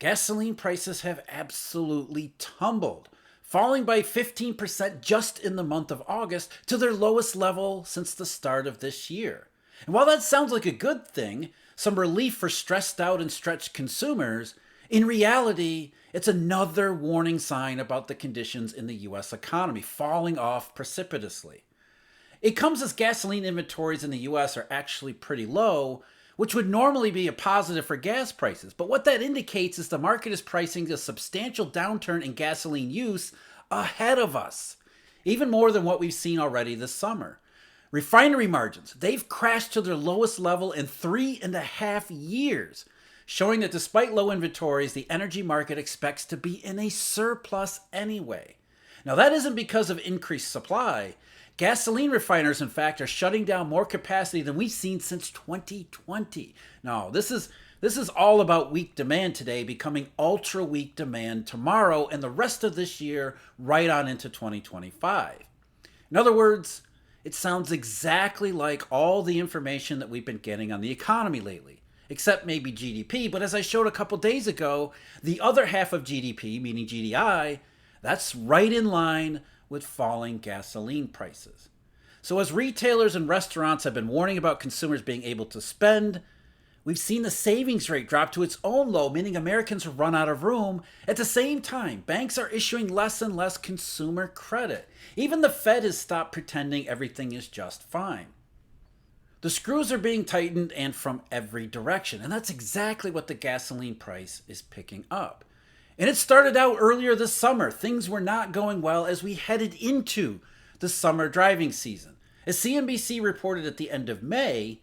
gasoline prices have absolutely tumbled, falling by 15% just in the month of August to their lowest level since the start of this year. And while that sounds like a good thing, some relief for stressed out and stretched consumers, in reality, it's another warning sign about the conditions in the US economy falling off precipitously. It comes as gasoline inventories in the US are actually pretty low, which would normally be a positive for gas prices. But what that indicates is the market is pricing a substantial downturn in gasoline use ahead of us, even more than what we've seen already this summer. Refinery margins, they've crashed to their lowest level in 3.5 years, showing that despite low inventories, the energy market expects to be in a surplus anyway. Now, that isn't because of increased supply. Gasoline refiners, in fact, are shutting down more capacity than we've seen since 2020. No, this is all about weak demand today becoming ultra weak demand tomorrow and the rest of this year right on into 2025. In other words, it sounds exactly like all the information that we've been getting on the economy lately, except maybe GDP. But as I showed a couple days ago, the other half of GDP, meaning GDI, that's right in line with falling gasoline prices. So as retailers and restaurants have been warning about consumers being able to spend, we've seen the savings rate drop to its own low, meaning Americans have run out of room. At the same time, banks are issuing less and less consumer credit. Even the Fed has stopped pretending everything is just fine. The screws are being tightened and from every direction, and that's exactly what the gasoline price is picking up. And it started out earlier this summer. Things were not going well as we headed into the summer driving season. As CNBC reported at the end of May,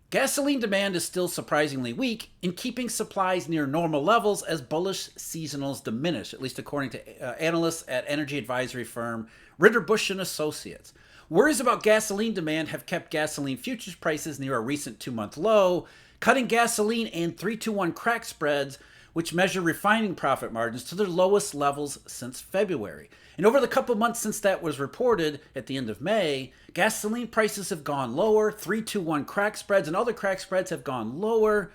gasoline demand is still surprisingly weak in keeping supplies near normal levels as bullish seasonals diminish, at least according to analysts at energy advisory firm Ritterbusch and Associates. Worries about gasoline demand have kept gasoline futures prices near a recent 2-month low, cutting gasoline and 3-2-1 crack spreads, which measure refining profit margins, to their lowest levels since February. And over the couple months since that was reported at the end of May, gasoline prices have gone lower, 3-2-1 crack spreads and other crack spreads have gone lower,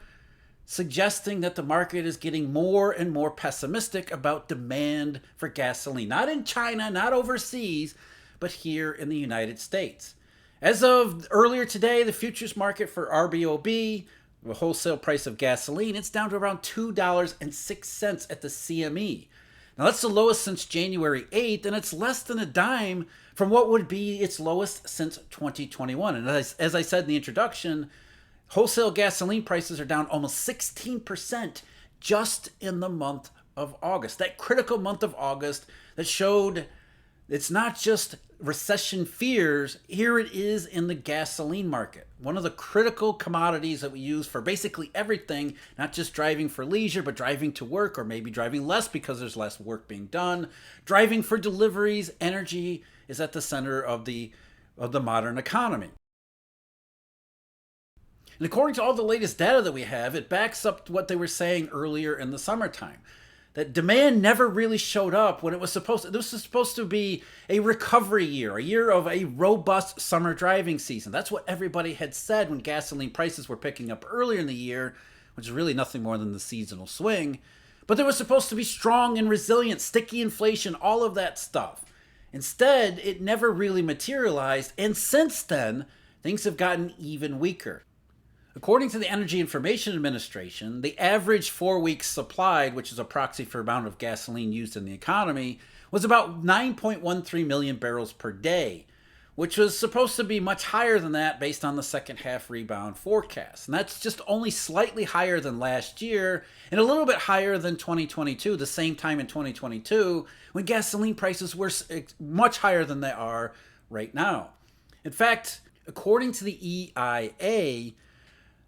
suggesting that the market is getting more and more pessimistic about demand for gasoline. Not in China, not overseas, but here in the United States. As of earlier today, the futures market for RBOB, the wholesale price of gasoline, it's down to around $2.06 at the CME. Now that's the lowest since January 8th, and it's less than a dime from what would be its lowest since 2021. And as I said in the introduction, wholesale gasoline prices are down almost 16% just in the month of August. That critical month of August that showed it's not just recession fears. Here it is in the gasoline market, one of the critical commodities that we use for basically everything, not just driving for leisure, but driving to work, or maybe driving less because there's less work being done. Driving for deliveries, energy is at the center of the modern economy. And according to all the latest data that we have, it backs up what they were saying earlier in the summertime, that demand never really showed up when it was supposed to. This was supposed to be a recovery year, a year of a robust summer driving season. That's what everybody had said when gasoline prices were picking up earlier in the year, which is really nothing more than the seasonal swing. But there was supposed to be strong and resilient, sticky inflation, all of that stuff. Instead, it never really materialized, and since then, things have gotten even weaker. According to the Energy Information Administration, the average 4 weeks supplied, which is a proxy for the amount of gasoline used in the economy, was about 9.13 million barrels per day, which was supposed to be much higher than that based on the second half rebound forecast. And that's just only slightly higher than last year and a little bit higher than 2022, the same time in 2022, when gasoline prices were much higher than they are right now. In fact, according to the EIA,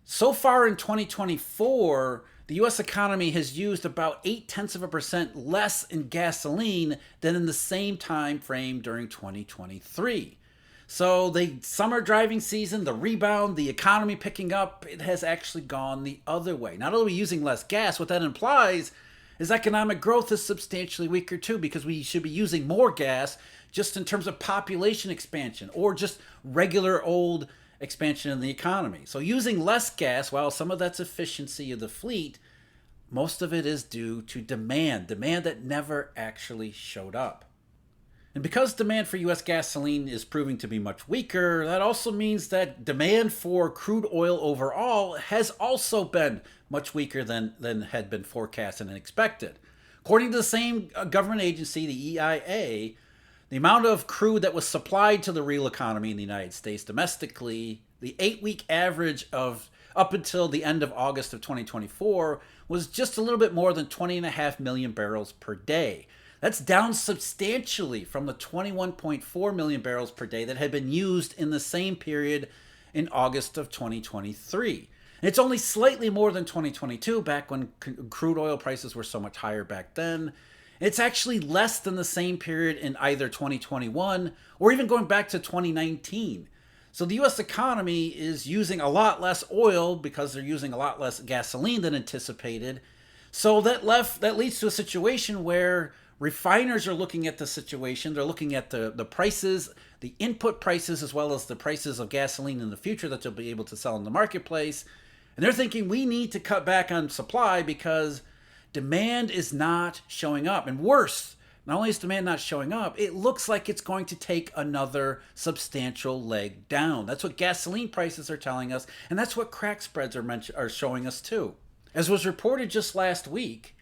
so far in 2024, the U.S. economy has used about 0.8% less in gasoline than in the same time frame during 2023. So the summer driving season, the rebound, the economy picking up, it has actually gone the other way. Not only are we using less gas, what that implies is economic growth is substantially weaker too, because we should be using more gas just in terms of population expansion or just regular old expansion in the economy. So using less gas, while some of that's efficiency of the fleet, most of it is due to demand that never actually showed up. And because demand for US gasoline is proving to be much weaker, that also means that demand for crude oil overall has also been much weaker than had been forecasted and expected. According to the same government agency, the EIA, the amount of crude that was supplied to the real economy in the United States domestically, the 8-week average of up until the end of August of 2024 was just a little bit more than 20.5 million barrels per day. That's down substantially from the 21.4 million barrels per day that had been used in the same period in August of 2023. And it's only slightly more than 2022, back when crude oil prices were so much higher back then. It's actually less than the same period in either 2021 or even going back to 2019. So the US economy is using a lot less oil because they're using a lot less gasoline than anticipated. So that leads to a situation where refiners are looking at the situation. They're looking at the prices, the input prices, as well as the prices of gasoline in the future that they'll be able to sell in the marketplace. And they're thinking we need to cut back on supply because demand is not showing up. And worse, not only is demand not showing up, it looks like it's going to take another substantial leg down. That's what gasoline prices are telling us, and that's what crack spreads are showing us too. As was reported just last week,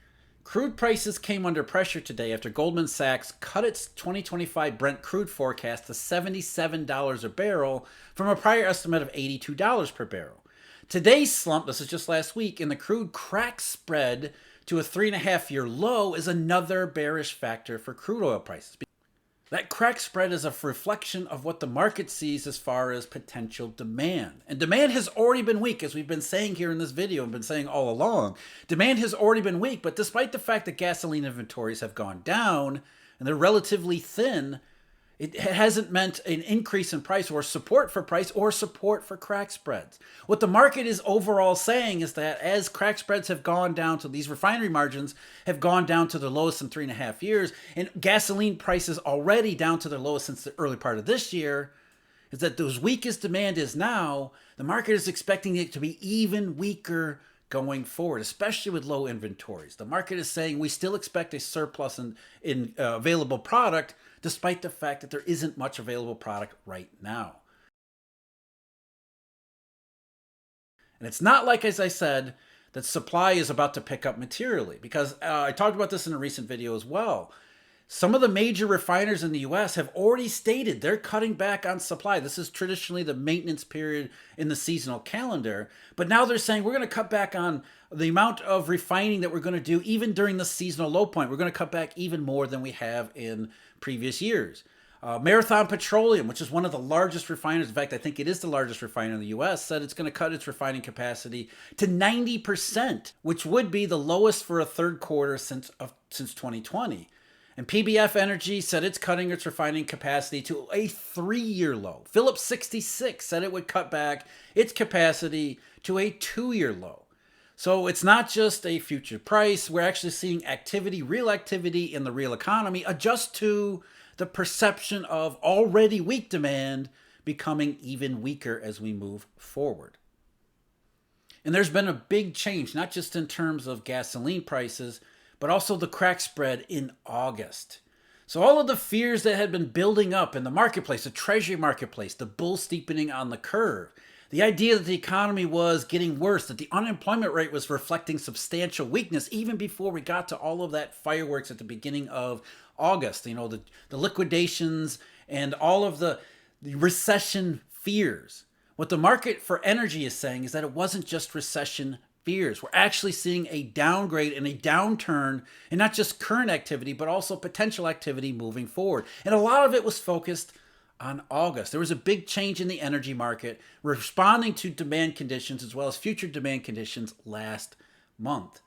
crude prices came under pressure today after Goldman Sachs cut its 2025 Brent crude forecast to $77 a barrel from a prior estimate of $82 per barrel. Today's slump, this is just last week, in the crude crack spread to a 3.5-year low is another bearish factor for crude oil prices. That crack spread is a reflection of what the market sees as far as potential demand. And demand has already been weak, as we've been saying here in this video and been saying all along. Demand has already been weak, but despite the fact that gasoline inventories have gone down and they're relatively thin, it hasn't meant an increase in price or support for crack spreads. What the market is overall saying is that as crack spreads have gone down to these refinery margins have gone down to the lowest in 3.5 years, and gasoline prices already down to their lowest since the early part of this year, is that as weak as demand is now, the market is expecting it to be even weaker going forward, especially with low inventories. The market is saying we still expect a surplus in available product, despite the fact that there isn't much available product right now. And it's not like, as I said, that supply is about to pick up materially, because I talked about this in a recent video as well. Some of the major refiners in the US have already stated they're cutting back on supply. This is traditionally the maintenance period in the seasonal calendar. But now they're saying we're going to cut back on the amount of refining that we're going to do even during the seasonal low point. We're going to cut back even more than we have in previous years. Marathon Petroleum, which is one of the largest refiners, in fact, I think it is the largest refiner in the U.S., said it's going to cut its refining capacity to 90%, which would be the lowest for a third quarter since 2020. And PBF Energy said it's cutting its refining capacity to a 3-year low. Phillips 66 said it would cut back its capacity to a 2-year low. So it's not just a future price. We're actually seeing activity, real activity in the real economy adjust to the perception of already weak demand becoming even weaker as we move forward. And there's been a big change, not just in terms of gasoline prices, but also the crack spread in August. So all of the fears that had been building up in the marketplace, the treasury marketplace, the bull steepening on the curve, the idea that the economy was getting worse, that the unemployment rate was reflecting substantial weakness even before we got to all of that fireworks at the beginning of August, the liquidations and all of the recession fears. What the market for energy is saying is that it wasn't just recession fears. We're actually seeing a downgrade and a downturn in not just current activity, but also potential activity moving forward. And a lot of it was focused on August. There was a big change in the energy market, responding to demand conditions as well as future demand conditions last month.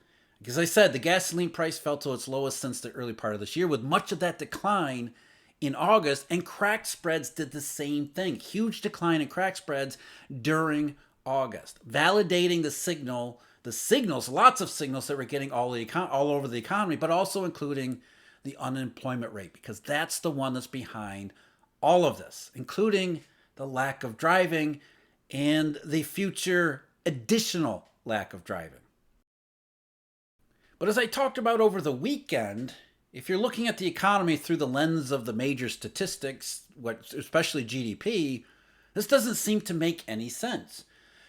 As I said, the gasoline price fell to its lowest since the early part of this year, with much of that decline in August, and crack spreads did the same thing. Huge decline in crack spreads during August, validating the signals, lots of signals that we're getting all over the economy, but also including the unemployment rate, because that's the one that's behind all of this, including the lack of driving and the future additional lack of driving. But as I talked about over the weekend, if you're looking at the economy through the lens of the major statistics, especially GDP, this doesn't seem to make any sense.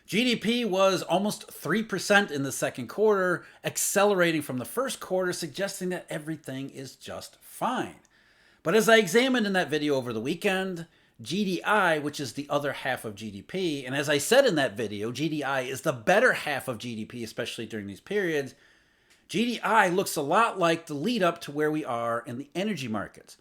GDP was almost 3% in the second quarter, accelerating from the first quarter, suggesting that everything is just fine. But as I examined in that video over the weekend, GDI, which is the other half of GDP, and as I said in that video, GDI is the better half of GDP, especially during these periods, GDI looks a lot like the lead up to where we are in the energy markets.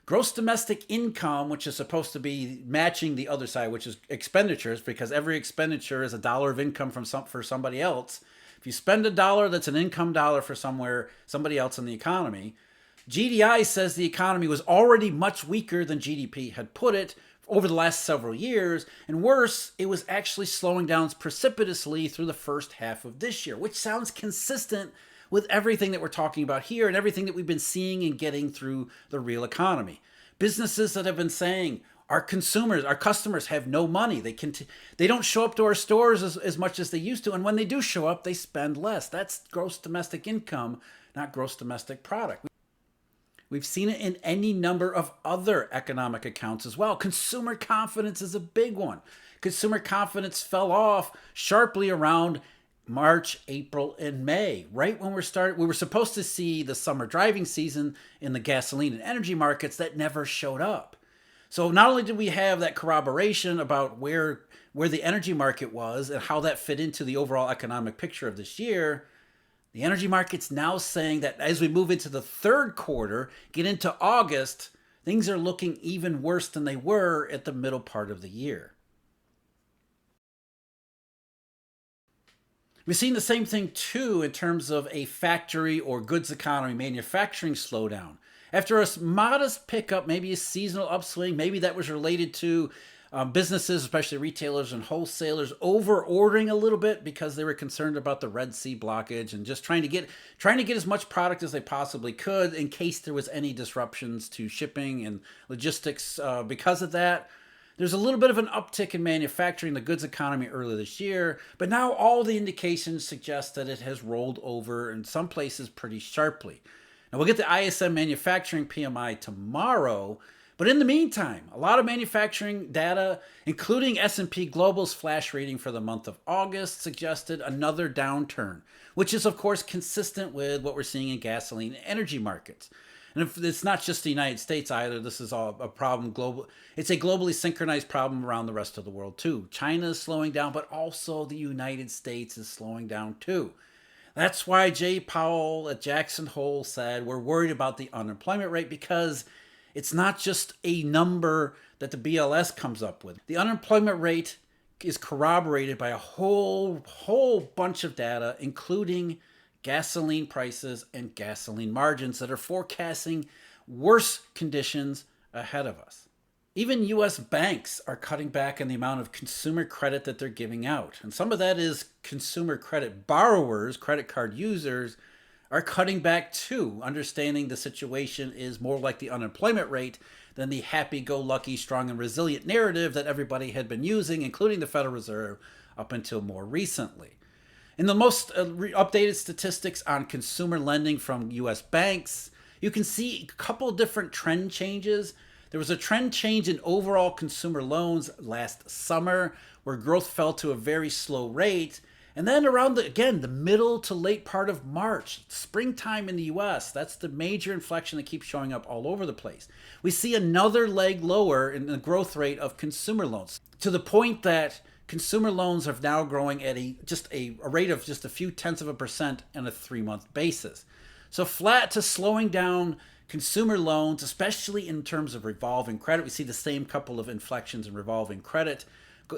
Gross domestic income, which is supposed to be matching the other side, which is expenditures, because every expenditure is a dollar of income for somebody else. If you spend a dollar, that's an income dollar for somebody else in the economy. GDI says the economy was already much weaker than GDP had put it over the last several years, and worse, it was actually slowing down precipitously through the first half of this year, which sounds consistent with everything that we're talking about here and everything that we've been seeing and getting through the real economy. Businesses that have been saying our customers have no money. They don't show up to our stores as much as they used to, and when they do show up, they spend less. That's gross domestic income, not gross domestic product. We've seen it in any number of other economic accounts as well. Consumer confidence is a big one. Consumer confidence fell off sharply around March, April, and May, right when we were supposed to see the summer driving season in the gasoline and energy markets that never showed up. So not only did we have that corroboration about where the energy market was and how that fit into the overall economic picture of this year, the energy market's now saying that as we move into the third quarter, get into August, things are looking even worse than they were at the middle part of the year. We've seen the same thing too in terms of a factory or goods economy, manufacturing slowdown. After a modest pickup, maybe a seasonal upswing, maybe that was related to businesses, especially retailers and wholesalers, over ordering a little bit because they were concerned about the Red Sea blockage and just trying to get as much product as they possibly could in case there was any disruptions to shipping and logistics because of that. There's a little bit of an uptick in manufacturing, the goods economy earlier this year, but now all the indications suggest that it has rolled over in some places pretty sharply. Now we'll get the ISM manufacturing PMI tomorrow, but in the meantime, a lot of manufacturing data, including S&P Global's flash rating for the month of August, suggested another downturn, which is of course consistent with what we're seeing in gasoline and energy markets. And if it's not just the United States either, this is all a problem global. It's a globally synchronized problem around the rest of the world too. China is slowing down, but also the United States is slowing down too. That's why Jay Powell at Jackson Hole said we're worried about the unemployment rate because it's not just a number that the BLS comes up with. The unemployment rate is corroborated by a whole bunch of data, including gasoline prices and gasoline margins that are forecasting worse conditions ahead of us. Even U.S. banks are cutting back on the amount of consumer credit that they're giving out. And some of that is consumer credit borrowers, credit card users, are cutting back too, understanding the situation is more like the unemployment rate than the happy-go-lucky, strong and resilient narrative that everybody had been using, including the Federal Reserve, up until more recently. In the most updated statistics on consumer lending from U.S. banks, you can see a couple different trend changes. There was a trend change in overall consumer loans last summer, where growth fell to a very slow rate. And then around the middle to late part of March, springtime in the U.S., that's the major inflection that keeps showing up all over the place. We see another leg lower in the growth rate of consumer loans, to the point that consumer loans are now growing at a rate of just a few tenths of a percent on a 3-month basis. So flat to slowing down consumer loans, especially in terms of revolving credit. We see the same couple of inflections in revolving credit,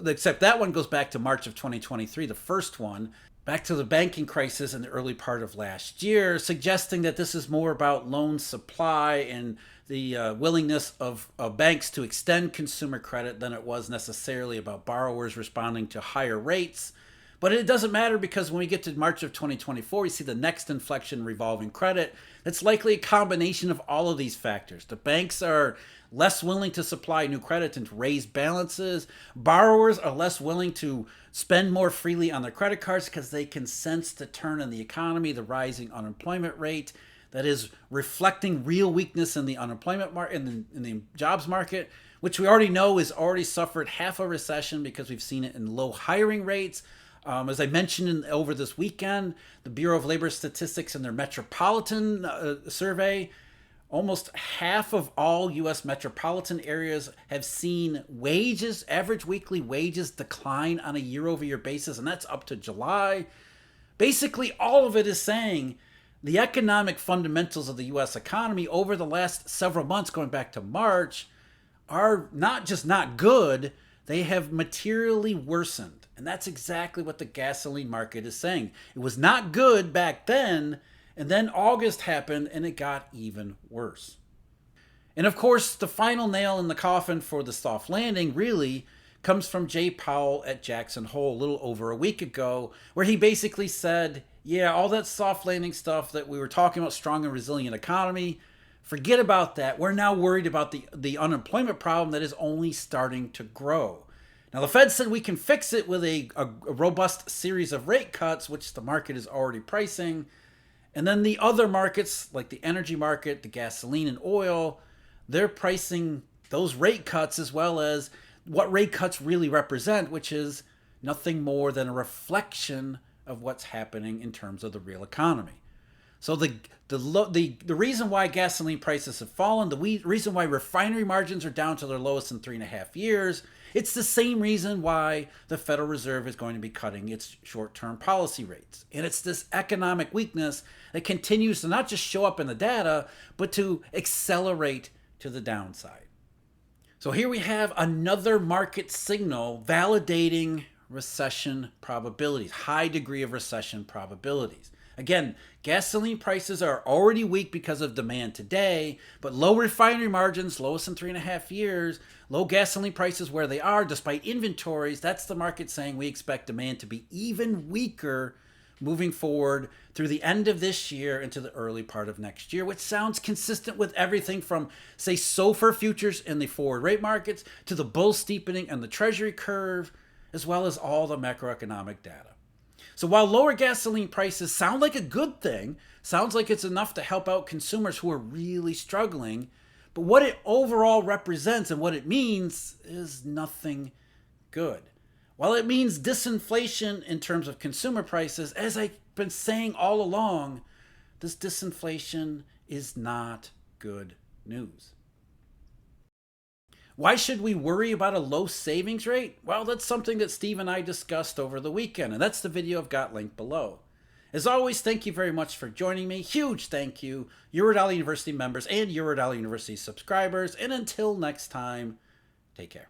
except that one goes back to March of 2023, the first one, back to the banking crisis in the early part of last year, suggesting that this is more about loan supply and the willingness of banks to extend consumer credit than it was necessarily about borrowers responding to higher rates. But it doesn't matter because when we get to March of 2024, we see the next inflection revolving credit. That's likely a combination of all of these factors. The banks are less willing to supply new credit and to raise balances. Borrowers are less willing to spend more freely on their credit cards because they can sense the turn in the economy, the rising unemployment rate that is reflecting real weakness in the unemployment market, in the jobs market, which we already know has already suffered half a recession because we've seen it in low hiring rates. As I mentioned over this weekend, the Bureau of Labor Statistics in their metropolitan survey, almost half of all U.S. metropolitan areas have seen wages, average weekly wages, decline on a year-over-year basis, and that's up to July. Basically, all of it is saying the economic fundamentals of the U.S. economy over the last several months, going back to March, are not just not good, they have materially worsened. And that's exactly what the gasoline market is saying. It was not good back then, and then August happened and it got even worse. And of course, the final nail in the coffin for the soft landing really comes from Jay Powell at Jackson Hole a little over a week ago, where he basically said, yeah, all that soft landing stuff that we were talking about, strong and resilient economy, forget about that. We're now worried about the unemployment problem that is only starting to grow. Now, the Fed said we can fix it with a robust series of rate cuts, which the market is already pricing. And then the other markets, like the energy market, the gasoline and oil, they're pricing those rate cuts as well as what rate cuts really represent, which is nothing more than a reflection of what's happening in terms of the real economy. So the reason why gasoline prices have fallen, the reason why refinery margins are down to their lowest in 3.5 years, it's the same reason why the Federal Reserve is going to be cutting its short-term policy rates. And it's this economic weakness that continues to not just show up in the data, but to accelerate to the downside. So here we have another market signal validating recession probabilities, high degree of recession probabilities. Again, gasoline prices are already weak because of demand today, but low refinery margins, lowest in 3.5 years, low gasoline prices where they are, despite inventories, that's the market saying we expect demand to be even weaker moving forward through the end of this year into the early part of next year, which sounds consistent with everything from, say, SOFR futures in the forward rate markets to the bull steepening and the treasury curve, as well as all the macroeconomic data. So while lower gasoline prices sound like a good thing, sounds like it's enough to help out consumers who are really struggling, but what it overall represents and what it means is nothing good. While it means disinflation in terms of consumer prices, as I've been saying all along, this disinflation is not good news. Why should we worry about a low savings rate? Well, that's something that Steve and I discussed over the weekend, and that's the video I've got linked below. As always, thank you very much for joining me. Huge thank you, Eurodollar University members and Eurodollar University subscribers. And until next time, take care.